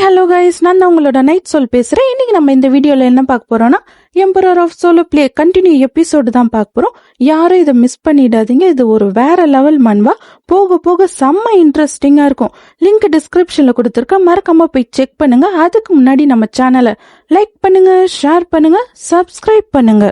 Hello guys, நான் தான் உங்களோட நைட் சோல் பேசுறேன். இன்னைக்கு நம்ம இந்த வீடியோல என்ன பார்க்க போறோம்னா, emperor of solo play continue episode தான் பார்க்க போறோம். யாரும் இதை மிஸ் பண்ணிடாதீங்க. இது ஒரு வேற லெவல் மன்வா. போக போக செம்ம இன்ட்ரெஸ்டிங்கா இருக்கும். லிங்க் டிஸ்கிரிப்ஷன்ல கொடுத்துருக்கேன், மறக்காம போய் செக் பண்ணுங்க. அதுக்கு முன்னாடி நம்ம சேனலை லைக் பண்ணுங்க, ஷேர் பண்ணுங்க, சப்ஸ்கிரைப் பண்ணுங்க.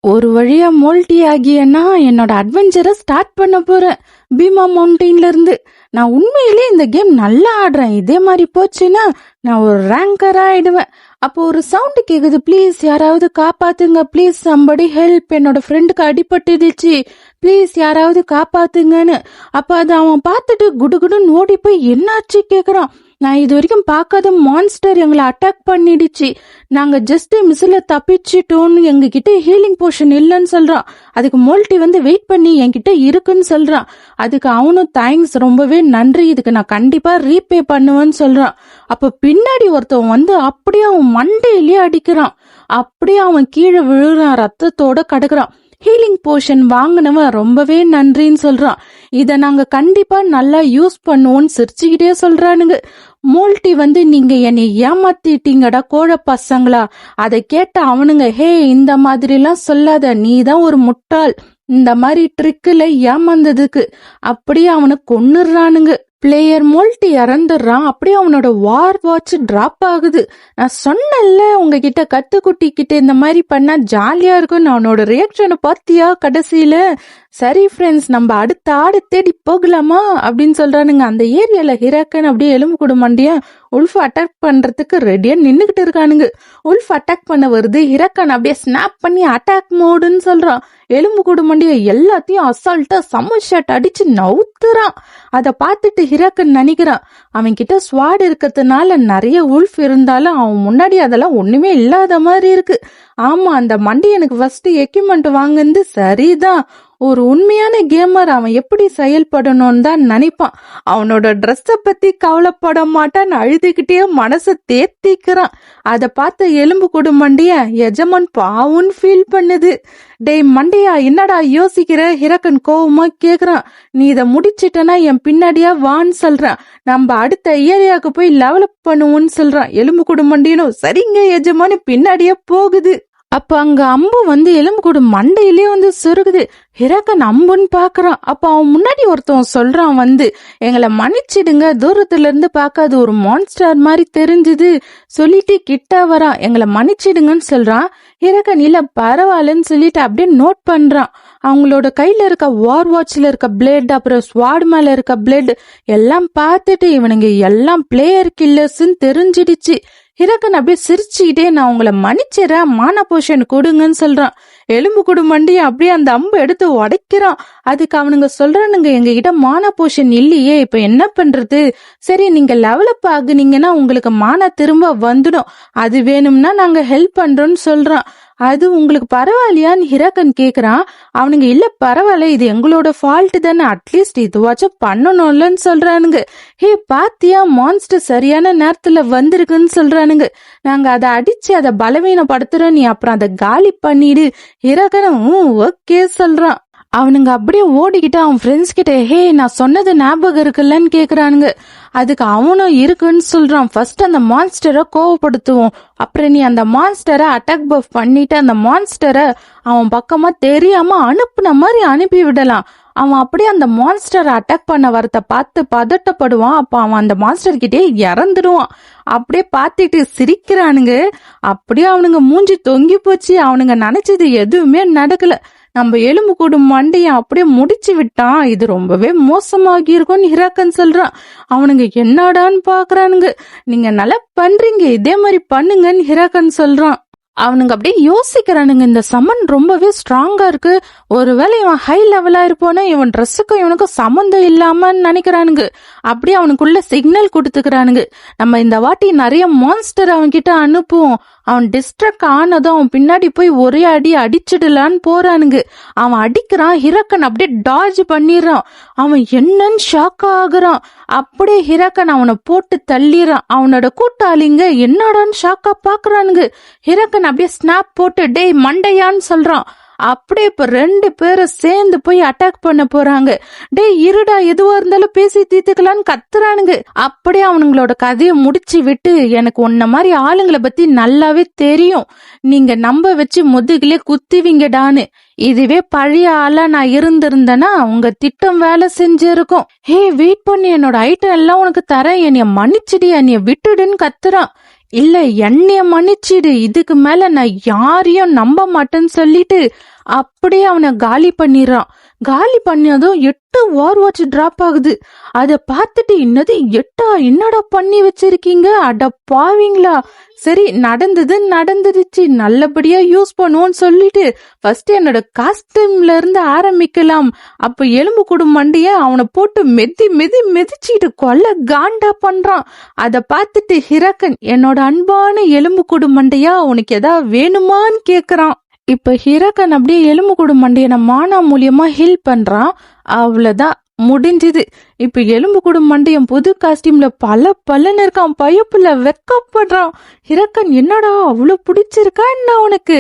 ஒரு வழியா மோல்டி ஆகியன்னா என்னோட அட்வென்ச்சரை ஸ்டார்ட் பண்ண போறேன் பீமா மவுண்டெயின்ல இருந்து. நான் உண்மையிலே இந்த கேம் நல்லா ஆடுறேன். இதே மாதிரி போச்சுன்னா நான் ஒரு ரேங்கரா ஆயிடுவேன். அப்போ ஒரு சவுண்ட் கேக்குது, ப்ளீஸ் யாராவது காப்பாத்துங்க, ப்ளீஸ் சம்படி ஹெல்ப், என்னோட ஃப்ரெண்டுக்கு அடிபட்டுடுச்சு, ப்ளீஸ் யாராவது காப்பாத்துங்கன்னு. அப்ப அதை அவன் பார்த்துட்டு குடுகுடுன்னு ஓடி போய் என்னாச்சு கேக்குறான். நான் இது வரைக்கும் பார்க்காத மான்ஸ்டர் எங்களை அட்டாக் பண்ணிடுச்சு, நாங்க ஜஸ்ட் மிஸ்ல தப்பிச்சிட்டோன்னு எங்க கிட்ட ஹீலிங் போஷன் இல்லைன்னு சொல்றான். அதுக்கு மோல்டி வந்து வெயிட் பண்ணி என்கிட்ட இருக்குன்னு சொல்றான். அதுக்கு அவனும் தேங்க்ஸ், ரொம்பவே நன்றி, இதுக்கு நான் கண்டிப்பா ரீபே பண்ணுவேன்னு சொல்றான். அப்ப பின்னாடி ஒருத்தவன் வந்து அப்படியே அவன் மண்டையிலேயே அடிக்கிறான். அப்படியே அவன் கீழே விழுறான், ரத்தத்தோட கிடக்குறான். ஹீலிங் போஷன் வாங்கினவன் ரொம்பவே நன்றின்னு சொல்றான். இத நாங்க கண்டிப்பா நல்லா யூஸ் பண்ணுவோம்னு சிரிச்சுக்கிட்டே சொல்றானுங்க. மோல்டி வந்து நீங்க என்னை ஏமாத்திட்டீங்கடா கோழ பசங்களா. அதை கேட்ட அவனுங்க, ஹே இந்த மாதிரி எல்லாம் சொல்லாத, நீதான் ஒரு முட்டாள், இந்த மாதிரி ட்ரிக்குல ஏமாந்ததுக்கு. அப்படியே அவனை கொன்னுறானுங்க. பிளேயர் மோல்டி இறந்துடுறான். அப்படியே அவனோட வார் வாட்ச் டிராப் ஆகுது. நான் சொன்னல உங்ககிட்ட கத்துக்குட்டி கிட்ட இந்த மாதிரி பண்ணா ஜாலியா இருக்கும்னு. அவனோட ரியாக்ஷனை பாத்தியா கடைசியில? சரி ஃப்ரெண்ட்ஸ், நம்ம அடுத்த ஆடு தேடி போகலாமா அப்படின்னு சொல்றானுங்க. அந்த ஏரியால ஹிராக்கன் அப்படியே எலும்பு கூட மண்டியா உல்ஃப் அட்டாக் பண்றதுக்கு ரெடியா நின்னுகிட்டு இருக்கானுங்க. உல்ஃப் அட்டாக் பண்ண வருது. ஹிராக்கன் அப்படியே ஸ்னாப் பண்ணி அட்டாக் மோடுன்னு சொல்றான். எலும்பு கூட மண்டிய எல்லாத்தையும் அசால்ட்டா சம்ம ஷாட் அடிச்சு நவுத்துறான். அதை பார்த்துட்டு ஹிராக்கன் நினைக்கிறான், அவன் கிட்ட ஸ்வாட் இருக்கிறதுனால நிறைய உல்ஃப் இருந்தாலும் அவன் முன்னாடி அதெல்லாம் ஒண்ணுமே இல்லாத மாதிரி இருக்கு. ஆமா, அந்த மண்டி எனக்கு ஃபர்ஸ்ட் எக்யூப்மெண்ட் வாங்குனது சரிதான். ஒரு உண்மையான கேமர் அவன் எப்படி செயல்படணும்னு தான் நினைப்பான். அவனோட ட்ரெஸ்ஸ பத்தி கவலைப்பட மாட்டான், அழுதுகிட்டே மனசை தேத்திக்கிறான். அதை பார்த்த எலும்பு கூடு மண்டிய எஜமான் பாவுன்னு ஃபீல் பண்ணுது. டேய் மண்டையா, என்னடா யோசிக்கிற? ஹிராக்கன் கோவமா கேக்குறான். நீ இதை முடிச்சிட்டனா என் பின்னாடியா வான்னு சொல்றான். நம்ம அடுத்த ஏரியாவுக்கு போய் லெவலப் பண்ணுவோம்னு சொல்றான். எலும்பு கூடு மண்டியனும் சரிங்க எஜமானு பின்னாடியே போகுது. அப்ப அங்க அம்பு வந்து எலும்பு கூடு மண்டையிலே வந்து சொருகுது. ஹிராக்கன் அம்புன்னு பாக்குறான். அப்ப அவன் முன்னாடி ஒருத்தவன் சொல்றான் வந்து, எங்களை மன்னிச்சிடுங்க, தூரத்துல இருந்து பார்க்காது ஒரு மான்ஸ்டர் மாதிரி தெரிஞ்சுது சொல்லிட்டு கிட்ட வரான், எங்களை மன்னிச்சிடுங்கன்னு சொல்றான். ஹிராக்கன் இல்ல பரவாயில்லன்னு சொல்லிட்டு அப்படியே நோட் பண்றான். அவங்களோட கையில இருக்க வார் வாட்ச்ல இருக்க பிளேட், அப்புறம் ஸ்வாட் மேல இருக்க பிளேட் எல்லாம் பார்த்துட்டு இவனுங்க எல்லாம் பிளேயர் கில்லர்ஸ்ன்னு தெரிஞ்சிடுச்சு. ஹிராக்கன் அப்படியே சிரிச்சுக்கிட்டே, நான் உங்களை மன்னிச்சிடறேன், மான போஷன் கொடுங்கன்னு சொல்றான். எலும்பு கூடு மண்டிய அப்படியே அந்த அம்பு எடுத்து உடைக்கிறான். அதுக்கு அவனுங்க சொல்றானுங்க, எங்க கிட்ட மானா போஷன் இல்லையே, இப்ப என்ன பண்றது? சரி, நீங்க லெவலப் ஆகுனீங்கன்னா உங்களுக்கு மானா திரும்ப வந்துடும், அது வேணும்னா நாங்க ஹெல்ப் பண்றோம்னு சொல்றான். அது உங்களுக்கு பரவாயில்லையான்னு ஹிராக்கன் கேக்குறான். அவனுங்க இல்ல பரவாயில்ல, இது எங்களோட ஃபால்ட் தானே, அட்லீஸ்ட் இதுவாச்சும் பண்ணணும்லன்னு சொல்றானுங்க. ஹே பாத்தியா, மான்ஸ்டர் சரியான நேரத்துல வந்திருக்குன்னு சொல்றானுங்க. நாங்க அதை அடிச்சு அதை பலவீனப்படுத்துறோம், நீ அப்புறம் அதை காலி பண்ணிடு. ஹிராக்கன் ஓகே சொல்றான். அவனுங்க அப்படியே ஓடிக்கிட்டு அவன் ஃப்ரெண்ட்ஸ் கிட்ட, ஹே நான் சொன்னது ஞாபகம் இருக்குல்லன்னு கேக்குறானுங்க. அதுக்கு அவனும் இருக்குன்னு சொல்றான். ஃபர்ஸ்ட் அந்த மான்ஸ்டரை கோவப்படுத்துவோம், அப்புறம் நீ அந்த மான்ஸ்டரை அட்டாக் பஃப் பண்ணிட்டு அந்த மான்ஸ்டரை அவன் பக்கமா தெரியாம அனுப்புன மாதிரி அனுப்பி விடலாம். அவன் அப்படியே அந்த மான்ஸ்டரை அட்டாக் பண்ண வரத பார்த்து பதட்டப்படுவான். அப்ப அவன் அந்த மான்ஸ்டர் கிட்டே இறந்துடுவான். அப்படியே பார்த்துட்டு சிரிக்கிறானுங்க. அப்படியே அவனுங்க மூஞ்சி தொங்கி போச்சு. அவனுங்க நினைச்சது எதுவுமே நடக்கல. நம்ம எலும்பு கூடு மண்டையை அப்படியே முடிச்சு விட்டான். இது ரொம்பவே மோசமாகி இருக்கும்னு ஹிராக்கன் சொல்றான். அவனுங்க என்னடான்னு பாக்குறானுங்க. நீங்க நல்லா பண்றீங்க, இதே மாதிரி பண்ணுங்கன்னு ஹிராக்கன் சொல்றான். அவனுங்க அப்படியே யோசிக்கிறானுங்க, இந்த சமன் ரொம்பவே ஸ்ட்ராங்கா இருக்கு, ஒருவேளை இவன் ஹை லெவலா இருப்பானோ, இவன் ட்ரெஸ்ஸுக்கும் இவனுக்கும் சம்மந்தம் இல்லாமன்னு நினைக்கிறானுங்க. அப்படியே அவனுக்குள்ள சிக்னல் கொடுத்துக்கிறானுங்க, நம்ம இந்த வாட்டி நிறைய மான்ஸ்டர் அவன் கிட்ட அனுப்புவோம், அவன் டிஸ்ட்ராக்ட் ஆனதும் அவன் பின்னாடி போய் ஒரே அடி அடிச்சிடலான்னு போறானுங்க. அவன் அடிக்கிறான், ஹிராக்கன் அப்படியே டாஜ் பண்ணிடுறான். அவன் என்னன்னு ஷாக் ஆகுறான். அப்படியே ஹிராக்கன் அவனை போட்டு தள்ளிடுறான். அவனோட கூட்டாளிங்க என்னடான்னு ஷாக்கா பாக்குறானுங்க. ஹிராக்கன் அப்படியே ஸ்னாப் போட்டு டேய் மண்டையான்னு சொல்றான். அப்படியே இப்ப 2 பேரும் சேர்ந்து போய் அட்டாக் பண்ண போறாங்க. டேய் இருடா, எதுவா இருந்தாலும் பேசி தீர்த்துக்கலான்னு கத்துறானுங்க. அப்படியே அவனுங்களோட கதையை முடிச்சு விட்டு, எனக்கு உன்ன மாதிரி ஆளுங்களை பத்தி நல்லாவே தெரியும், நீங்க நம்ப வச்சு முதுகிலே குத்துவீங்கடான்னு. இதுவே பழைய ஆளா நான் இருந்திருந்தேன்னா உங்க திட்டம் வேலை செஞ்சிருக்கும். ஹே வெயிட் பண்ணி, என்னோட ஐட்டம் எல்லாம் உனக்கு தரேன், என்னைய மன்னிச்சிடு, என்னைய விட்டுடுன்னு கத்துறான். இல்ல என்னைய மன்னிச்சிடு, இதுக்கு மேல நான் யாரையும் நம்ப மாட்டேன்னு சொல்லிட்டு அப்படியே அவனை காலி பண்ணிடுறான். காலி பண்ணதும் 8 வார் வாட்ச் டிராப் ஆகுது. அத பார்த்துட்டு என்னது 8 என்னடா பண்ணி வச்சிருக்கீங்க, அட பாவீங்களா. சரி நடந்தது நடந்துருச்சு, நல்லபடியா யூஸ் பண்ணுவோம்னு சொல்லிட்டு ஃபர்ஸ்ட் என்னோட காஸ்டியூம்ல இருந்து ஆரம்பிக்கலாம். அப்ப எலும்பு கூடு மண்டிய அவனை போட்டு மிதிச்சிட்டு கொல்ல காண்டா பண்றான். அத பார்த்துட்டு ஹிரக்கன், என்னோட அன்பான எலும்பு கூடு மண்டையா உனக்கு ஏதாவது வேணுமான்னு கேக்குறான். இப்ப ஹிரக்கன் அப்படியே எலும்பு கூடு மண்டையனை மானா மூலியமா ஹீல் பண்றான். அவ்வளவுதான் முடிஞ்சுது. இப்ப எலும்பு கூடு மண்டையன் புது காஸ்டியூம்ல பலன்னு இருக்கான். பயப்புல வெக்கப்படுறான். ஹிரக்கன், என்னடா அவ்வளவு பிடிச்சிருக்கா என்ன உனக்கு?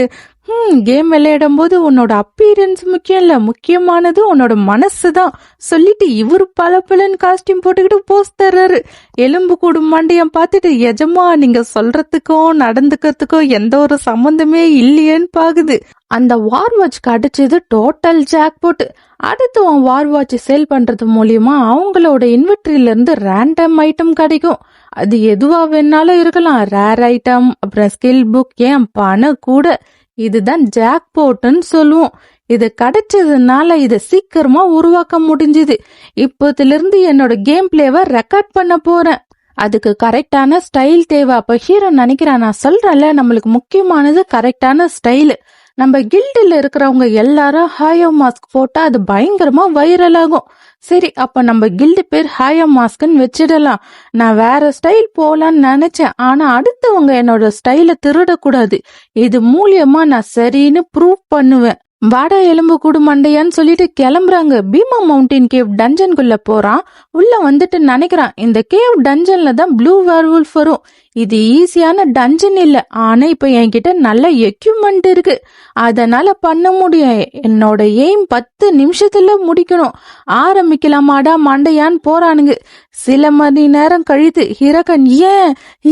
கேம் விளையாடும் போது உன்னோட அப்பீரன்ஸ் முக்கியம் இல்ல, முக்கியமானது உன்னோட மனசுதான் சொல்லிட்டு இவரு பலன்னு காஸ்டியூம் போட்டுக்கிட்டு போஸ் தர்றாரு. எலும்பு கூடு மண்டையன் பார்த்துட்டு, எஜமா நீங்க சொல்றதுக்கும் நடந்துக்கிறதுக்கும் எந்த ஒரு சம்பந்தமே இல்லையேன்னு பாக்குது. அந்த வார் வாட்ச் கிடைச்சது டோட்டல் ஜாக்பாட். அடுத்து வார் வாட்ச் சேல் பண்றது மூலியமா அவங்களோட இன்வென்டரியில இருந்து ரேண்டம் ஐட்டம் கிடைக்கும். அது எதுவா வேணாலும் இருக்கலாம், ரேர் ஐட்டம், அப்புறம் ஸ்கில் புக், ஏன் பணம் கூட. இதுதான் ஜாக்பாட்னு சொல்லுவோம். இது கிடைச்சதுனால இதை சீக்கிரமா உருவாக்க முடிஞ்சுது. இப்போதுல இருந்து என்னோட கேம் பிளேவை ரெக்கார்ட் பண்ண போறேன். அதுக்கு கரெக்டான ஸ்டைல் தேவை. அப்ப ஹீரோ நினைக்கிறான், நான் சொல்றேன்ல நம்மளுக்கு முக்கியமானது கரெக்டான ஸ்டைல். நம்ம கில்டில் இருக்கிறவங்க எல்லாரும் ஹாயோ மாஸ்க் போட்டா அது பயங்கரமா வைரல் ஆகும். சரி அப்ப நம்ம கில்டு பேர் ஹாயோ மாஸ்க்னு வச்சிடலாம். நான் வேற ஸ்டைல் போலான்னு நினைச்சேன், ஆனா அடுத்தவங்க என்னோட ஸ்டைல திருடக்கூடாது. இது மூலியமா நான் சரின்னு ப்ரூவ் பண்ணுவேன். வாடா எலும்பு கூடு மண்டையான்னு சொல்லிட்டு கிளம்புறாங்க. பீமா மவுண்டன் கேவ் டஞ்சனுக்குள்ள போறான். உள்ள வந்துட்டு நினைக்கிறான், இந்த கேவ் டஞ்சன்ல தான் ப்ளூ வேர்வூல்ஃப் வரும். இது ஈஸியான டஞ்சன் இல்ல, ஆனா இப்ப என்கிட்ட நல்ல எக்யூப்மெண்ட் இருக்கு, அதனால பண்ண முடியும். என்னோட எய்ம் 10 நிமிஷத்துல முடிக்கணும். ஆரம்பிக்கலாமாடா மண்டையான்னு போறானுங்க. சில மணி நேரம் கழித்து ஹிரக்கன்,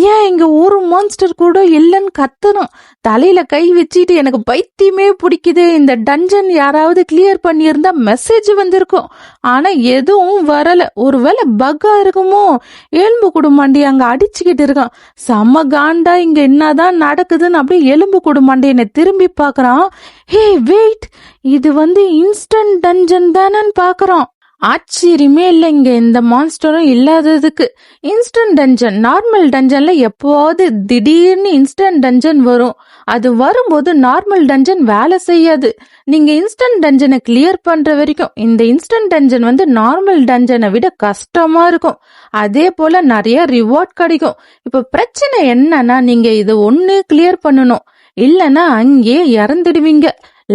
ஏன் இங்க ஒரு மான்ஸ்டர் கூட இல்லைன்னு கத்துறான். தலையில கை வச்சுட்டு, எனக்கு பைத்தியமே பிடிக்குது, இந்த டஞ்சன் யாராவது கிளியர் பண்ணியிருந்தா மெசேஜ் வந்திருக்கும், ஆனா எதுவும் வரல. ஒருவேளை பக்கா இருக்குமோ. எலும்பு கூடு மண்டி அங்க அடிச்சுக்கிட்டு இருக்கான். செம்ம காண்டா, இங்க என்னதான் நடக்குதுன்னு அப்படியே எலும்பு கூடு மண்டையனை திரும்பி பாக்குறான். ஹே வெயிட், இது இன்ஸ்டன்ட் டஞ்சன் தானன்னு பாக்குறான். ஆச்சரியமே இல்லை இங்க எந்த மான்ஸ்டரும் இல்லாததுக்கு. இன்ஸ்டன்ட் டஞ்சன், நார்மல் டஞ்சன்ல எப்போவாவது திடீர்னு இன்ஸ்டன்ட் டஞ்சன் வரும். அது வரும்போது நார்மல் டஞ்சன் வேலை செய்யாது. நீங்க இன்ஸ்டன்ட் டஞ்சனை கிளியர் பண்ற வரைக்கும் இந்த இன்ஸ்டன்ட் டஞ்சன் நார்மல் டஞ்சனை விட கஷ்டமா இருக்கும். அதே போல நிறைய ரிவார்ட் கிடைக்கும். இப்ப பிரச்சனை என்னன்னா, நீங்க இது ஒண்ணு கிளியர் பண்ணணும், இல்லனா அங்கே இறந்துடுவீங்க.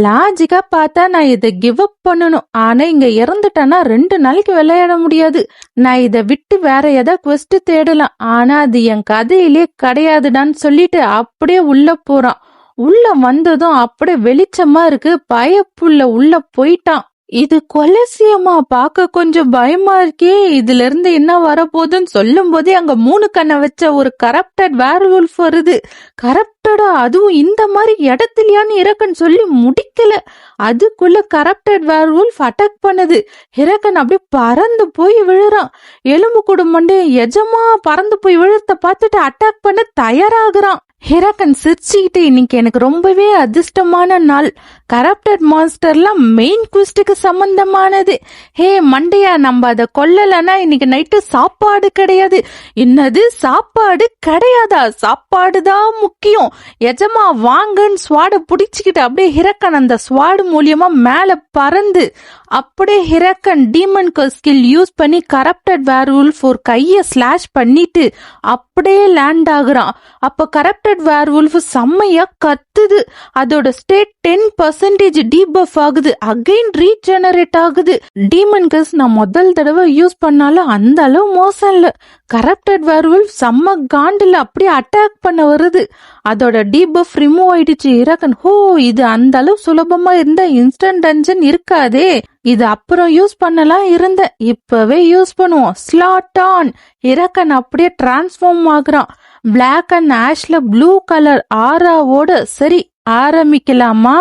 லாஜிக்கா பார்த்தா நான் இதை கிவ் அப் பண்ணணும், ஆனா இங்க இறந்துட்டேன்னா 2 நாளைக்கு விளையாட முடியாது. நான் இதை விட்டு வேற ஏதாவது குவெஸ்ட் தேடலாம், ஆனா அது என் கதையிலே கிடையாதுடான்னு சொல்லிட்டு அப்படியே உள்ள போறான். உள்ள வந்ததும் அப்படியே வெளிச்சமா இருக்கு. பயப்புள்ள உள்ள போயிட்டான். இது கொலசியமா, பார்க்க கொஞ்சம் பயமா இருக்கே, இதுல இருந்து என்ன வரப்போகுதுன்னு சொல்லும் போதே அங்க 3 கண்ணை வச்ச ஒரு கரப்டட் வேர்வூல்ஃப் வருது. கரப்டடா, அதுவும் இந்த மாதிரி இடத்துலயான்னு ஹிரக்கன் சொல்லி முடிக்கல, அதுக்குள்ள கரப்டட் வேர்வூல்ஃப் அட்டாக் பண்ணுது. ஹிரக்கன் அப்படியே பறந்து போய் விழுறான். எலும்பு கூடு மண்டே எஜமா பறந்து போய் விழுறத பார்த்துட்டு அட்டாக் பண்ண தயாராகிறான். ஹிரக்கன் சிரிச்சுக்கிட்டு, இன்னைக்கு எனக்கு ரொம்பவே அதிர்ஷ்டமான நாள், கரப்டட் மான்ஸ்டர்லாம் மெயின் குவெஸ்டுக்கு சம்பந்தமானது. ஹே மண்டையா, நம்ம அதை கொல்லலன்னா இன்னைக்கு நைட்டு சாப்பாடு கிடையாது. என்னது சாப்பாடு கிடையாதா? சாப்பாடுதான் முக்கியம். எஜமா வாங்கன்னு ஸ்வாட புடிச்சுக்கிட்டு அப்படியே ஹிரக்கன் அந்த ஸ்வாடு மூலியமா மேல பறந்து அப்படியே ஹிரக்கன் டீமன் ஸ்கில் யூஸ் பண்ணி கரப்டட் வேர்வூல்ஃப் ஒரு கைய ஸ்லாஷ் பண்ணிட்டு அப்படியே லேண்ட் ஆகுறான். அப்ப கரப்டட் வேர்வூல்ஃப் செம்மையா கத்துது. அதோட ஸ்டேட் 10% 100% டீபஃப் ஆகுது, அகைன் ரீஜெனரேட் ஆகுது. டீமன் கர்ஸ் நான் முதல் தடவை யூஸ் பண்ணாலும் அந்த அளவு மோசம் இல்ல. கரப்டட் வேர்வல்ஃப் செம்ம காண்டில் அப்படியே அட்டாக் பண்ண வருது. அதோட டீபஃப் ரிமூவ் ஆயிடுச்சு. இரக்கன் ஹோ, இது அந்த அளவு சுலபமா இருந்த இன்ஸ்டன்ட் டஞ்சன் இருக்காதே. இது அப்புறம் யூஸ் பண்ணலாம் இருந்தேன், இப்பவே யூஸ் பண்ணுவோம். Slot on. இரக்கன் அப்படியே டிரான்ஸ்ஃபார்ம் ஆகுறான். பிளாக் அண்ட் ஆஷ்ல ப்ளூ கலர் ஆராவோட. சரி, ஆரம்பிக்கலாமா?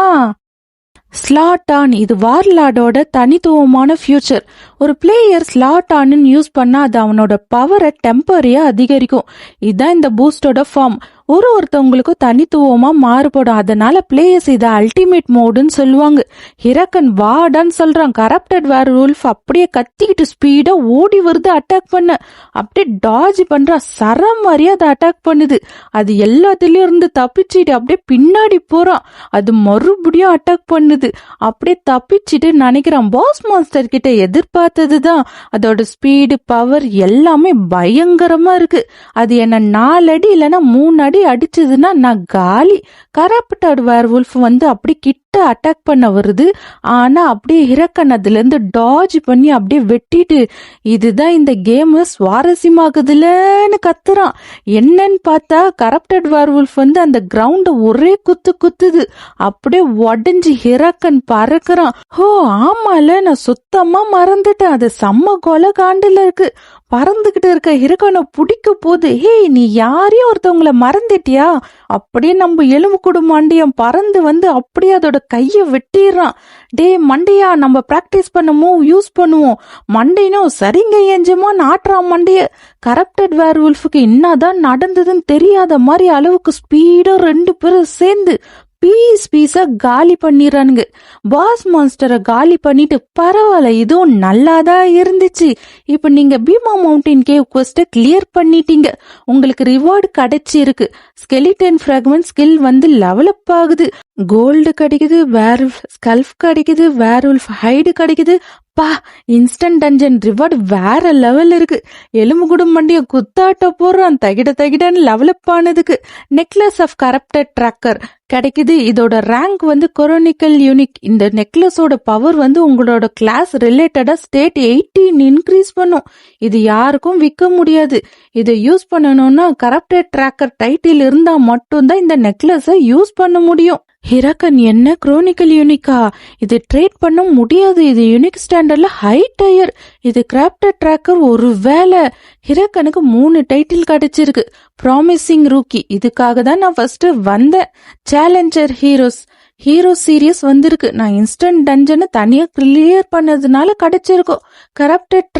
Slot on. இது வார்லாடோட தனித்துவமான ஃபியூச்சர். ஒரு பிளேயர் ஸ்லாட் ஆன் யூஸ் பண்ணா அது அவனோட பவரை டெம்பரரியா அதிகரிக்கும். இதுதான் இந்த பூஸ்டோட ஃபார்ம். ஒருத்தவங்களுக்கும் தனித்துவமா மாறுபடும். அதனால பிளேயர்ஸ் இதை அல்டிமேட் மோடுன்னு சொல்லுவாங்க. ஹிரக்கன் வாடான்னு சொல்றான். கரப்டட் வேர்வல்ஃப் அப்படியே கத்திக்கிட்டு ஸ்பீடா ஓடி வருது அட்டாக் பண்ண. அப்படியே டாஜ் பண்றா. சரம் மாதிரியே அதை அட்டாக் பண்ணுது. அது எல்லாத்துலயும் இருந்து தப்பிச்சுட்டு அப்படியே பின்னாடி போறான். அது மறுபடியும் அட்டாக் பண்ணுது. அப்படியே தப்பிச்சுட்டு நினைக்கிறான். பாஸ் மான்ஸ்டர் கிட்ட எதிர்பார்த்ததுதான். அதோட ஸ்பீடு, பவர் எல்லாமே பயங்கரமா இருக்கு. அது என்ன 4 அடி இல்லைன்னா 3 அடி அடிச்சதுன்னா நான் காலி. கரப்டட் வேர்வல்ஃப் வந்து அப்படி கிட்ட அட்டாக் பண்ண வருது. ஆனா அப்படியே ஹிரக்கன் அதுல இருந்து டாஜ் பண்ணி அப்படியே வெட்டிட்டு, இதுதான் இந்த கேம் சுவாரஸ்யமாகுதுலன்னு கத்துறான். என்னன்னு பார்த்தா கரப்டட் வேர்வல்ஃப் வந்து அந்த கிரவுண்ட ஒரே குத்துது. அப்படியே உடஞ்சி ஹிரக்கன் பறக்குறான். ஹோ ஆமால, நான் சுத்தமா மறந்துட்டேன். அது செம்ம கொலை காண்டுல இருக்கு. பறந்துகிட்டு இருக்க ஹிரக்கனை பிடிக்க போது, ஹே நீ யாரையும் ஒருத்தவங்களை மறந்துட்டியா? அப்படியே நம்ம எலும்பு கூடு மண்டியம் பறந்து வந்து அப்படியே அதோட கைய வெட்டிடுறான். டே மண்டையா, நம்ம பிராக்டிஸ் பண்ண மூவ் யூஸ் பண்ணுவோம். மண்டைனும் சரிங்க ஏஞ்சமா நாட்டுறான் மண்டைய. கரப்டட் வேர்வல்ஃபுக்கு என்னதான் நடந்ததுன்னு தெரியாத மாதிரி அளவுக்கு ஸ்பீடா 2 பேரும் சேர்ந்து பீஸா காலி பண்ணிடுறானுங்க. பாஸ் மான்ஸ்டரை காலி பண்ணிட்டு, பரவாயில்ல இதுவும் நல்லாதான் இருந்துச்சு. இப்ப நீங்க பீமா மவுண்டன் கேவ் குவெஸ்ட கிளியர் பண்ணிட்டீங்க. உங்களுக்கு ரிவார்டு கிடைச்சிருக்கு. ஸ்கெலிட்டன் ஃபிராக்மெண்ட் ஸ்கில் வந்து லெவலப் ஆகுது. கோல்டு கிடைக்குது, வேர்வல்ஃப் ஸ்கல்ஃப் கிடைக்குது, வேர்வல்ஃப் ஹைடு கிடைக்குது. பா, இன்ஸ்டன்ட் டஞ்சன் ரிவார்டு வேற லெவல் இருக்கு. எலும்பு குடும் மண்டிய குத்தாட்ட போறான். தகிடன்னு லெவலப் ஆனதுக்கு. நெக்லஸ் ஆஃப் கரப்டட் ட்ராக்கர் கிடைக்குது. இதோட ரேங்க் வந்து கொரோனிக்கல் யூனிக். இந்த நெக்லஸோட பவர் வந்து உங்களோட கிளாஸ் ரிலேட்டடா ஸ்டேட் 18 இன்க்ரீஸ் பண்ணும். இது யாருக்கும் விற்க முடியாது. இதை யூஸ் பண்ணணும்னா கரப்டட் ட்ராக்கர் டைட்டில் இருந்தா மட்டும்தான் இந்த நெக்லஸை யூஸ் பண்ண முடியும். ஹிரக்கன் என்ன குரோனிக்கல் யூனிக்கா? இது ட்ரேட் பண்ண முடியாது. இது யூனிக் ஸ்டாண்டர்ட்ல ஹை டயர். இது கிராப்டட் ட்ராக்கர். ஒரு வேலை ஹிரக்கனுக்கு 3 டைட்டில் கிடைச்சிருக்கு. ப்ராமிசிங் ரூக்கி, இதுக்காக தான் நான் ஃபர்ஸ்ட் வந்தேன். சேலஞ்சர் ஹீரோ சீரியஸ் வந்திருக்கு. நான் இன்ஸ்டன்ட் டஞ்சனை தனியா கிளியர் பண்ணதுனால கிடைச்சிருக்கோம். கரப்டட்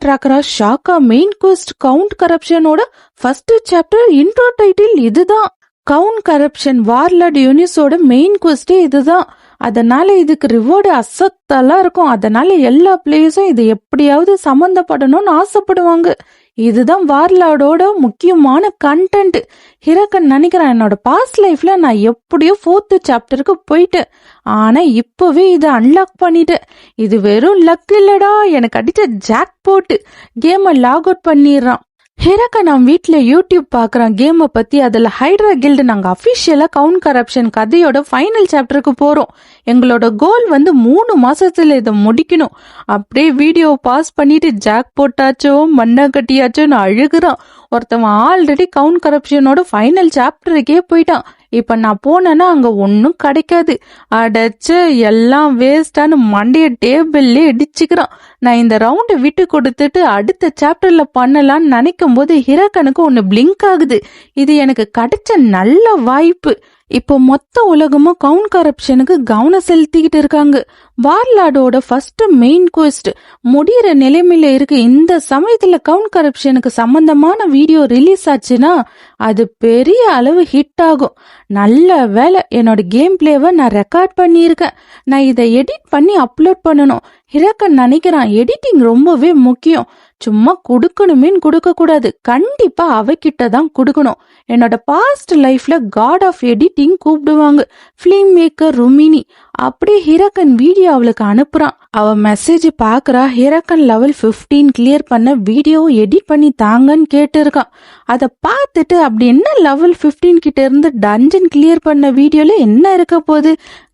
ட்ராக்கரா ஷாக்கா மெயின் குவெஸ்ட் கவுண்ட் கரப்ஷனோட ஃபர்ஸ்ட் சாப்டர் இன்ட்ரோ டைட்டில் இதுதான். கவுண்ட் கரப்ஷன் வார்லாட் யூனிஸோட மெயின் குவெஸ்டே இதுதான். அதனால இதுக்கு ரிவார்டு அசத்தலா இருக்கும். அதனால எல்லா பிளேயர்ஸும் இது எப்படியாவது சம்பந்தப்படணும்னு ஆசைப்படுவாங்க. இதுதான் வார்லாடோட முக்கியமான கண்டென்ட். ஹிரக்கன் நினைக்கிறேன், என்னோட பாஸ்ட் லைஃப்ல நான் எப்படியோ 4th சாப்டருக்கு போயிட்டேன். ஆனா இப்பவே இதை அன்லாக் பண்ணிட்டேன். இது வெறும் லக் இல்லடா, எனக்கு அடிச்ச ஜாக் போட்டு. கேமை லாக் அவுட் பண்ணிடுறான். ஹிரக்கன் நான் வீட்டுல யூடியூப் பாக்குறான் கேமை பத்தி. அதுல ஹைட்ரா கில்டு நாங்க அபிஷியலா கவுண்ட் கரப்ஷன் கதையோட ஃபைனல் சாப்டருக்கு போறோம். எங்களோட கோல் வந்து 3 மாசத்துல இதை முடிக்கணும். அப்படியே வீடியோ பாஸ் பண்ணிட்டு ஜாக் போட்டாச்சோ மண்ணா கட்டியாச்சோ நான் அழுகுறான். ஒருத்தவன் ஆல்ரெடி கவுண்ட் கரப்ஷனோட ஃபைனல் சாப்டருக்கே போயிட்டான். இப்ப நான் போனேன்னா அங்க ஒன்னும் கிடைக்காது. அடைச்ச எல்லாம் வேஸ்டான்னு மண்டைய டேபிள்ல இடிச்சுக்கிறான். நான் இந்த ரவுண்டை விட்டு கொடுத்துட்டு அடுத்த சாப்டர்ல பண்ணலான்னு நினைக்கும் போது ஹிரக்கனுக்கு ஒன்னு பிளிங்க் ஆகுது. இது எனக்கு கிடைச்ச நல்ல வாய்ப்பு. இப்போ மொத்த உலகமும் கவுண்ட் கரப்ஷனுக்கு கவனம் செலுத்திக்கிட்டு இருக்காங்க. வார்லாடோட ஃபர்ஸ்ட் மெயின் குவெஸ்ட் முடிகிற நிலைமையில இருக்கு. இந்த சமயத்துல கவுண்ட் கரப்ஷனுக்கு சம்பந்தமான வீடியோ ரிலீஸ் ஆச்சுன்னா அது பெரிய அளவு ஹிட் ஆகும். நல்ல வேலை என்னோட கேம் பிளேவை நான் ரெக்கார்ட் பண்ணியிருக்கேன். நான் இதை எடிட் பண்ணி அப்லோட் பண்ணணும். ஹிரக்கன் நினைக்கிறான், எடிட்டிங் ரொம்பவே முக்கியம். சும்மா கொடுக்கணுமேன்னு கொடுக்க கூடாது, கண்டிப்பா அவகிட்ட தான் கொடுக்கணும். என்னோட பாஸ்ட் லைஃப்ல காட் ஆஃப் எடிட் மீட்டிங் கூப்பிடுவாங்க. Filmmaker Rumini. அப்படியே ஹிரக்கன் வீடியோ அவளுக்கு அனுப்புறான். அவ மெசேஜ் பாக்குறா. ஹிரக்கன் லெவல் 15 கிளியர் பண்ண வீடியோ எடிட் பண்ணி தாங்கன்னு கேட்டு இருக்கான். அத பார்த்துட்டு அப்படி என்ன லெவல் 15 கிட்ட இருந்து டஞ்சன் கிளியர் பண்ண வீடியோல என்ன இருக்க போகுது?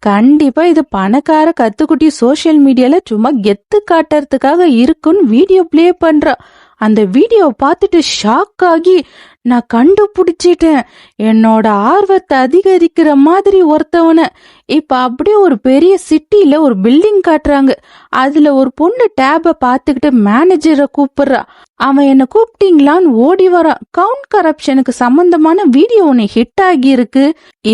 கண்டிப்பா இது பணக்கார கத்துக்குட்டி சோசியல் மீடியால சும்மா கெத்து காட்டுறதுக்காக இருக்குன்னு வீடியோ பிளே பண்றா. அந்த வீடியோ பார்த்துட்டு ஷாக் ஆகி நான் கண்டுபிடிச்சிட்டேன். என்னோட ஆர்வத்தை அதிகரிக்கிற மாதிரி ஒருத்தவன. இப்ப அப்படியே ஒரு பெரிய சிட்டில ஒரு பில்டிங் காட்டுறாங்க. அதுல ஒரு பொண்ணு டேப பாத்துக்கிட்டு மேனேஜரை கூப்பிடுறா. அவன் என்ன கூப்பிட்டீங்களான்னு ஓடி வரான். கவுண்ட் கரப்ஷனுக்கு சம்பந்தமான வீடியோ ஒன்னு ஹிட் ஆகி இருக்கு.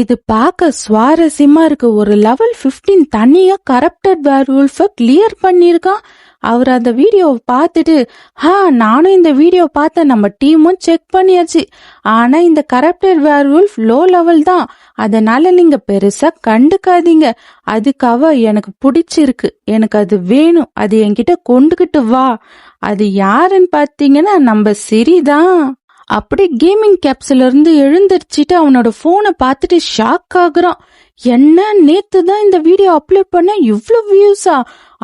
இது பார்க்க சுவாரஸ்யமா இருக்கு. ஒரு லெவல் 15 தனியா கரப்டட் வேர்வூல்ஃப கிளியர் பண்ணிருக்கான். அவர் அந்த வீடியோவை பார்த்துட்டு நானும் இந்த வீடியோ பார்த்தேன், நம்ம டீமும் செக் பண்ணியாச்சு. ஆனா இந்த கரப்டட் வேர்வூல்ஃப் லோ லெவல் தான், அதனால நீங்க பெருசா கண்டுக்காதீங்க. அதுக்காக எனக்கு பிடிச்சிருக்கு, எனக்கு அது வேணும், அது என்கிட்ட கொண்டுகிட்டு வா. அது யாருன்னு பாத்தீங்கன்னா நம்ம சிரிதான். அப்படி கேமிங் கேப்ஸ்ல இருந்து எழுந்திருச்சிட்டு அவனோட போனை பார்த்துட்டு ஷாக் ஆகுறான். என்ன நேத்து தான் இந்த வீடியோ அப்லோட் பண்ண இவ்ளோ வியூஸா?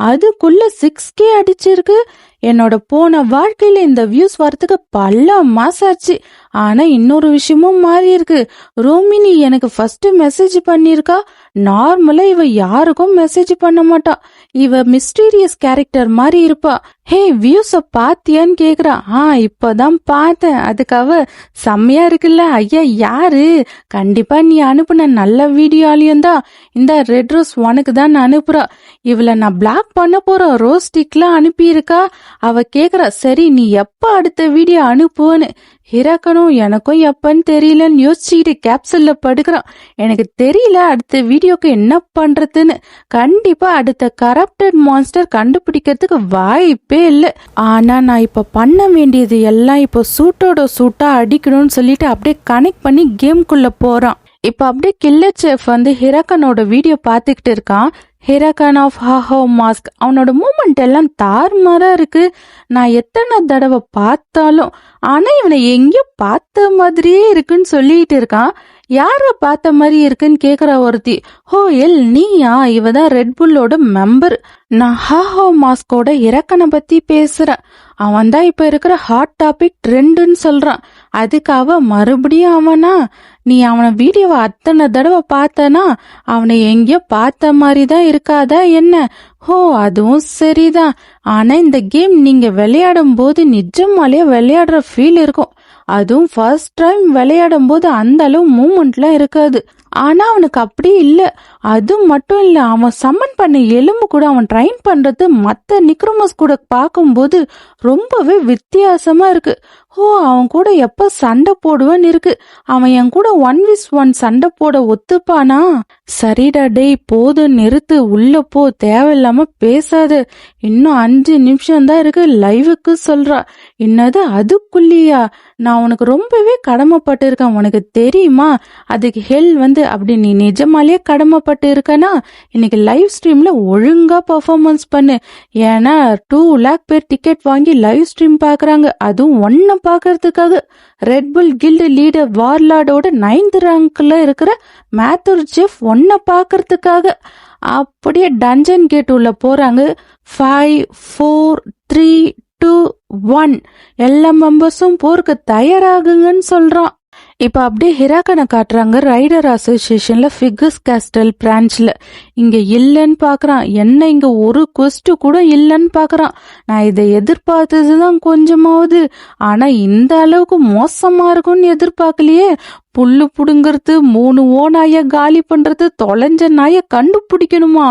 அதுக்குள்ள 6K அடிச்சிருக்கு. என்னோட போன வாழ்க்கையில இந்த வியூஸ் வரதுக்கு பல மாசம் ஆச்சு. ஆனா இன்னொரு விஷயமும் மாறி இருக்கு. ரோமினி எனக்கு ஃபர்ஸ்ட் மெசேஜ் பண்ணிருக்கா. நார்மலா இவ யாருக்கும் மெசேஜ் பண்ண மாட்டா. இவ மிஸ்டீரியஸ் கேரக்டர் மாதிரி இருப்பா. ஹே வியூஸ பாத்தியான்னு கேக்குறா. இப்பதான் பார்த்தேன். அதுக்காக செம்மையா இருக்குல்ல. ஐயா யாரு? கண்டிப்பா நீ அனுப்புன நல்ல வீடியோலயும் தான் இந்த ரெட் ரோஸ் உனக்கு தான் அனுப்புறா. இவளை நான் பிளாக் பண்ண போறேன். ரோஸ் ஸ்டிக்லாம் அனுப்பி இருக்கா. அவ கேக்குறா, சரி நீ எப்ப அடுத்த வீடியோ அனுப்புவன்னு. ஹிரக்கனும் எனக்கும் எப்பன்னு தெரியலன்னு யோசிச்சுக்கிட்டு கேப்சூல்ல படுக்கிறான். எனக்கு தெரியல அடுத்த வீடியோக்கு என்ன பண்றதுன்னு. கண்டிப்பா அடுத்த கரப்டட் மான்ஸ்டர் கண்டுபிடிக்கிறதுக்கு வாய்ப்பே இல்லை. ஆனா நான் இப்ப பண்ண வேண்டியது எல்லாம் இப்போ சூட்டோட சூட்டா அடிக்கணும்னு சொல்லிட்டு அப்படியே கனெக்ட் பண்ணி கேம்குள்ள போறான். இப்ப அப்படியே கில்லர் செஃப் வந்து ஹிரக்கனோட வீடியோ பாத்துக்கிட்டு இருக்கான். ஹிரக்கன் ஆஃப் ஹாஹோ மாஸ்க். அவனோட மூமெண்ட் எல்லாம் தாறுமாறா இருக்கு. நான் எத்தனை தடவை பார்த்தாலும் ஆனா இவனை எங்கேயோ பார்த்த மாதிரியே இருக்குன்னு சொல்லிட்டு இருக்கான். யார பார்த்த மாதிரி இருக்குன்னு கேக்குற ஒருத்தி. நீயா? இவதான் ரெட் புல்லோட மெம்பர். நான் ஹாஹோ மாஸ்கோட ஹிரக்கனை பத்தி பேசுறேன். அவன் தான் இப்ப இருக்கிற ஹாட் டாபிக் ட்ரெண்டுன்னு சொல்றான். அதுக்காக மறுபடியும் அவனா? நீ அவன வீடியோவை அத்தனை தடவை பார்த்தனா அவனை எங்கேயோ பார்த்த மாதிரிதான் இருக்காதா என்ன? அதுவும் சரிதான். ஆனா இந்த கேம் நீங்க விளையாடும் போது நிஜமாலே விளையாடுற ஃபீல் இருக்கும். அதுவும் ஃபர்ஸ்ட் டைம் விளையாடும் போது அந்த அளவு மூமெண்ட்லாம் இருக்காது. ஆனா அவனுக்கு அப்படி இல்ல. அது மட்டும் இல்ல, அவன் சம்மன் பண்ண எலும்பு கூட அவன் ட்ரைன் பண்றது மத்த நிக்ரோமஸ் கூட பார்க்கும்போது ரொம்பவே வித்தியாசமா இருக்கு. அவன் கூட எப்ப சண்டை போடுவேன்னு இருக்கு. அவன் என் கூட 1v1 சண்டை போட ஒத்துப்பானா? சரிடா டேய், போதும் நிறுத்து, உள்ள போ, தேவையில்லாம பேசாத. இன்னும் 5 நிமிஷம் தான் இருக்கு லைவுக்கு சொல்றா. என்னது அதுக்குள்ளியா? நான் உனக்கு ரொம்பவே கடமைப்பட்டு இருக்கேன், உனக்கு தெரியுமா? அதுக்கு ஹெல் வந்து அப்படி நீ நிஜமாலே கடமைப்பட்டு இருக்கனா இன்னைக்கு லைவ் ஸ்ட்ரீம்ல ஒழுங்கா பெர்ஃபார்மன்ஸ் பண்ணு. ஏன்னா 2 லேக் பேர் டிக்கெட் வாங்கி லைவ் ஸ்ட்ரீம் பாக்குறாங்க, அதுவும் ஒன்ன பாக்குறதுக்காக. ரெட் புல் கில்டு லீடர் வார்லாடோட 9th ரேங்க்ல இருக்கிற மேத்தூர் ஜெஃப் ஒன்ன பாக்குறதுக்காக. அப்படியே டஞ்சன் கேட் உள்ள போறாங்க. 5 4 3 2 1 எல்லா மெம்பர்ஸும் போருக்கு தயாராகுங்கன்னு சொல்றான். இப்ப அப்படியே ஹிராக்கனை காட்டுறாங்க. ரைடர் அசோசியேஷன்ல ஃபிகஸ் கேஸ்டல் பிரான்ச்ல. இங்க இல்லன்னு பாக்குறான். என்ன இங்க ஒரு கொஸ்ட் கூட இல்லன்னு பாக்குறான். நான் இதை எதிர்பார்த்ததுதான் கொஞ்சமாவது. ஆனா இந்த அளவுக்கு மோசமா இருக்கும்னு எதிர்பார்க்கலையே. புல்லு புடுங்கிறது, 3 ஓநாய காலி பண்றது, தொலைஞ்ச நாய கண்டுபிடிக்கணுமா?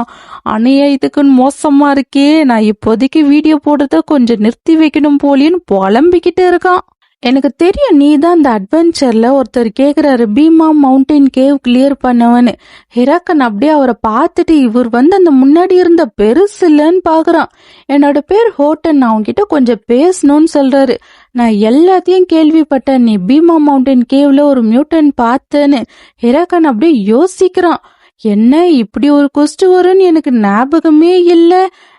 அணையா இதுக்குன்னு மோசமா இருக்கே. நான் இப்போதைக்கு வீடியோ போடுறத கொஞ்சம் நிறுத்தி வைக்கணும் போலின்னு புலம்பிக்கிட்டு இருக்கான். எனக்கு தெரியும் நீ தான் இந்த அட்வென்ச்சர்ல ஒருத்தர் கேக்குறாரு, பீமா மவுண்டைன் கேவ் கிளியர் பண்ணவன்னு. ஹிராக்கன் அப்படியே அவரை பார்த்துட்டு இவர் வந்து அந்த முன்னாடி இருந்த பெருசு இல்லன்னு பாக்குறான். என்னோட பேர் ஹோட்டன், நான் அவன்கிட்ட கொஞ்சம் பேசணும்னு சொல்றாரு. நான் எல்லாத்தையும் கேள்விப்பட்டேன், நீ பீமா மவுண்டைன் கேவ்ல ஒரு மியூட்டன் பார்த்தேன்னு. ஹிராக்கன் அப்படியே யோசிக்கிறான். என்ன இப்படி ஒரு கொஸ்ட் வரும்னு எனக்கு ஞாபகமே இல்ல.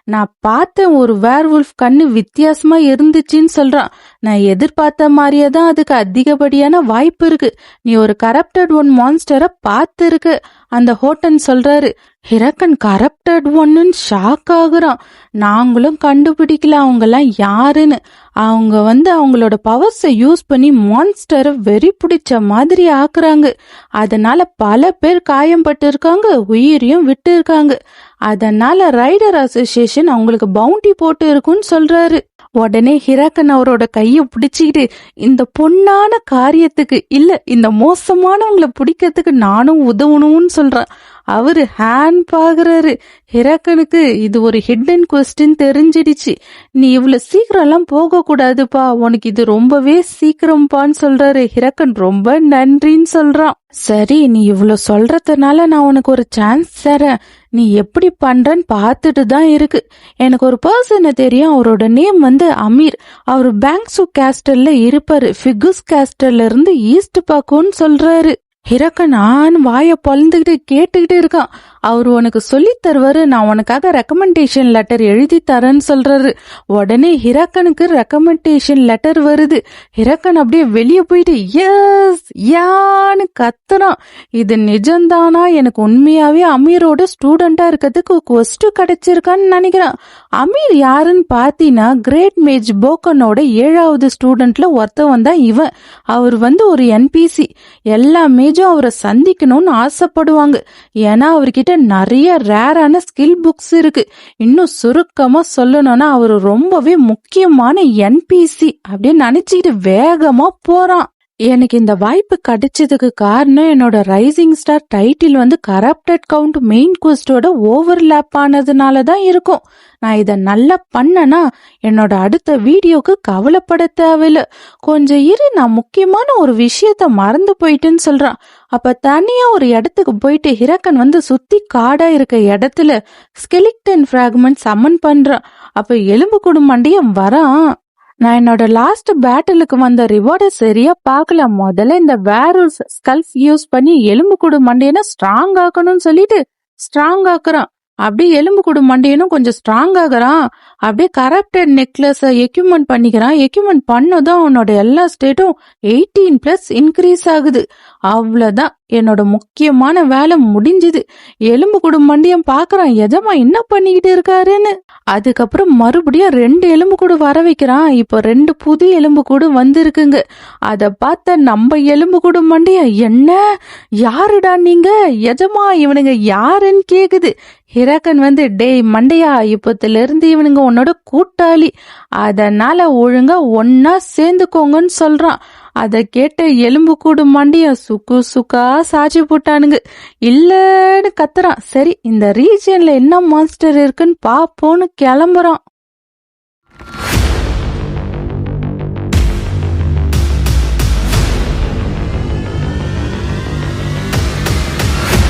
நான் பார்த்த ஒரு வேர்வுல்ஃப் கண்ணு வித்தியாசமா இருந்துச்சுன்னு சொல்றான். நான் எதிர்பார்த்த மாதிரியே தான் அதுக்கு அதிகப்படியான வாய்ப்பு இருக்கு. நீ ஒரு கரப்டட் ஒன் மான்ஸ்டரை பார்த்து இருக்கு அந்த ஹோட்டன் சொல்றாரு. ஹிரக்கன் கரப்டட் ஒன்னுன்னு ஷாக் ஆகுறான். நாங்களும் கண்டுபிடிக்கல அவங்கெல்லாம் யாருன்னு. அவங்க அவங்களோட பவர்ஸை யூஸ் பண்ணி மான்ஸ்டரை வெறி பிடிச்ச மாதிரி ஆக்குறாங்க. அதனால பல பேர் காயம்பட்டு இருக்காங்க, உயிரையும் விட்டு இருக்காங்க. அதனால ரைடர் அசோசியேஷன் அவங்களுக்கு பவுண்டி போட்டு இருக்குன்னு சொல்றாரு. உடனே ஹிரக்கன் அவரோட கைய பிடிச்சிக்கிட்டு, இந்த பொண்ணான காரியத்துக்கு இல்ல, இந்த மோசமானவங்களை பிடிக்கிறதுக்கு நானும் உதவணும்னு சொல்றான். அவரு ஹேண்ட் பாக்குறாரு. ஹிரக்கனுக்கு இது ஒரு ஹிடன் குவெஸ்டின் தெரிஞ்சிடுச்சு. நீ இவ்வளவு சீக்கிரம் எல்லாம் போக கூடாதுப்பா, உனக்கு இது ரொம்பவே சீக்கிரம்பான்னு சொல்றாரு. ஹிரக்கன் ரொம்ப நன்றின்னு சொல்றான். சரி, நீ இவ்வளவு சொல்றதுனால நான் உனக்கு ஒரு சான்ஸ் தரேன். நீ எப்படி பண்றன்னு பார்த்துட்டு தான் இருக்கு. எனக்கு ஒரு பர்சனை தெரியும், அவரோட நேம் அமீர். அவரு பேங்க்ஸு கேஸ்டல்ல இருப்பாரு. ஃபிகுஸ் கேஸ்டல்ல இருந்து ஈஸ்ட் பாக்குன்னு சொல்றாரு. ஹிரக்கன் வாய பொழந்துகிட்டு கேட்டுக்கிட்டு இருக்கான். அவரு உனக்கு சொல்லி தருவாரு, நான் உனக்காக ரெக்கமெண்டேஷன் லெட்டர் எழுதி தரேன்னு சொல்றாரு. உடனே ஹிரக்கனுக்கு ரெக்கமெண்டேஷன் லெட்டர் வருது. ஹிரக்கன் அப்படியே வெளியே போயிட்டு எஸ் யான்னு கத்துறான். இது நிஜம்தானா? எனக்கு உண்மையாவே அமீரோட ஸ்டூடெண்டா இருக்கிறதுக்கு கொஸ்ட் கிடைச்சிருக்கான்னு நினைக்கிறான். அமீர் யாருன்னு பாத்தீங்கன்னா கிரேட் மேஜ் போக்கனோட 7வது ஸ்டூடெண்ட்ல ஒருத்தவன் தான் இவன். அவர் ஒரு என்பிசி. எல்லா மேஜும் அவரை சந்திக்கணும்னு ஆசைப்படுவாங்க. ஏன்னா அவர்கிட்ட நிறைய ரேரான ஸ்கில் புக்ஸ் இருக்கு. இன்னும் சுருக்கமா சொல்லணும்னா அவரு ரொம்பவே முக்கியமான என்பிசி அப்படின்னு நினைச்சுக்கிட்டு வேகமா போறான். எனக்கு இந்த வாய்ப்பு கிடைச்சதுக்கு காரணம் என்னோட rising star title corrupted count main குவெஸ்டோட ஓவர்லேப் ஆனதுனாலதான் இருக்கும். நான் இத நல்லா பண்ணனா என்னோட அடுத்த வீடியோக்கு கவலைப்பட தேவையில்ல. கொஞ்சம் இரு, நான் முக்கியமான ஒரு விஷயத்த மறந்து போயிட்டேன்னு சொல்றான். அப்ப தனியா ஒரு இடத்துக்கு போயிட்டு ஹிரக்கன் சுத்தி காடா இருக்க இடத்துல ஸ்கெலிட்டன் பிராக்மெண்ட் சம்மன் பண்றான். அப்ப எலும்பு குடும்பண்டியம் வரான். நான் என்னோட லாஸ்ட் பேட்டலுக்கு வந்த ரிவார்டை சரியா பார்க்கல. முதல்ல இந்த வேரூல்ஸ் ஸ்கல்ஃப் யூஸ் பண்ணி எலும்பு கூடு மண்டையனை ஸ்ட்ராங் ஆக்கணும்னு சொல்லிட்டு ஸ்ட்ராங் ஆக்குறான். அப்படியே எலும்பு கூடு மண்டையனும் கொஞ்சம் ஸ்ட்ராங் ஆகுறான். அப்படியே கரப்டட் நெக்லஸ் எக்யூப்மெண்ட் பண்ணிக்கிறான். எக்யூப்மெண்ட் பண்ணதும் அவனோட எல்லா ஸ்டேட்டும் 18+ இன்க்ரீஸ் ஆகுது. அவ்வளவுதான், என்னோட முக்கியமான வேலை முடிஞ்சுது. எலும்பு கூடு மண்டியம் பாக்குறான், எஜமா என்ன பண்ணிக்கிட்டு இருக்காருன்னு. அதுக்கப்புறம் மறுபடியும் 2 எலும்பு கூடு வர வைக்கிறான். இப்போ 2 புது எலும்பு கூடு வந்திருக்குங்க. அத பார்த்த நம்ம எலும்பு கூடு மண்டியம், என்ன யாருடா நீங்க எஜமா, இவனுங்க யாருன்னு கேக்குது. ஹிரக்கன் டேய் மண்டையா, இப்பத்துல இருந்து இவனுங்க உன்னோட கூட்டாளி, அதனால ஒழுங்கா ஒன்னா சேர்ந்துக்கோங்கன்னு சொல்றான். அத கேட்ட எலும்பு கூடு மண்டியா சுக்கு சுக்கா சாட்சி போட்டானுங்க. இல்லன்னு கத்துறான். சரி, இந்த ரீஜியன்ல என்ன மான்ஸ்டர் இருக்குன்னு பாப்போன்னு கிளம்புறான்.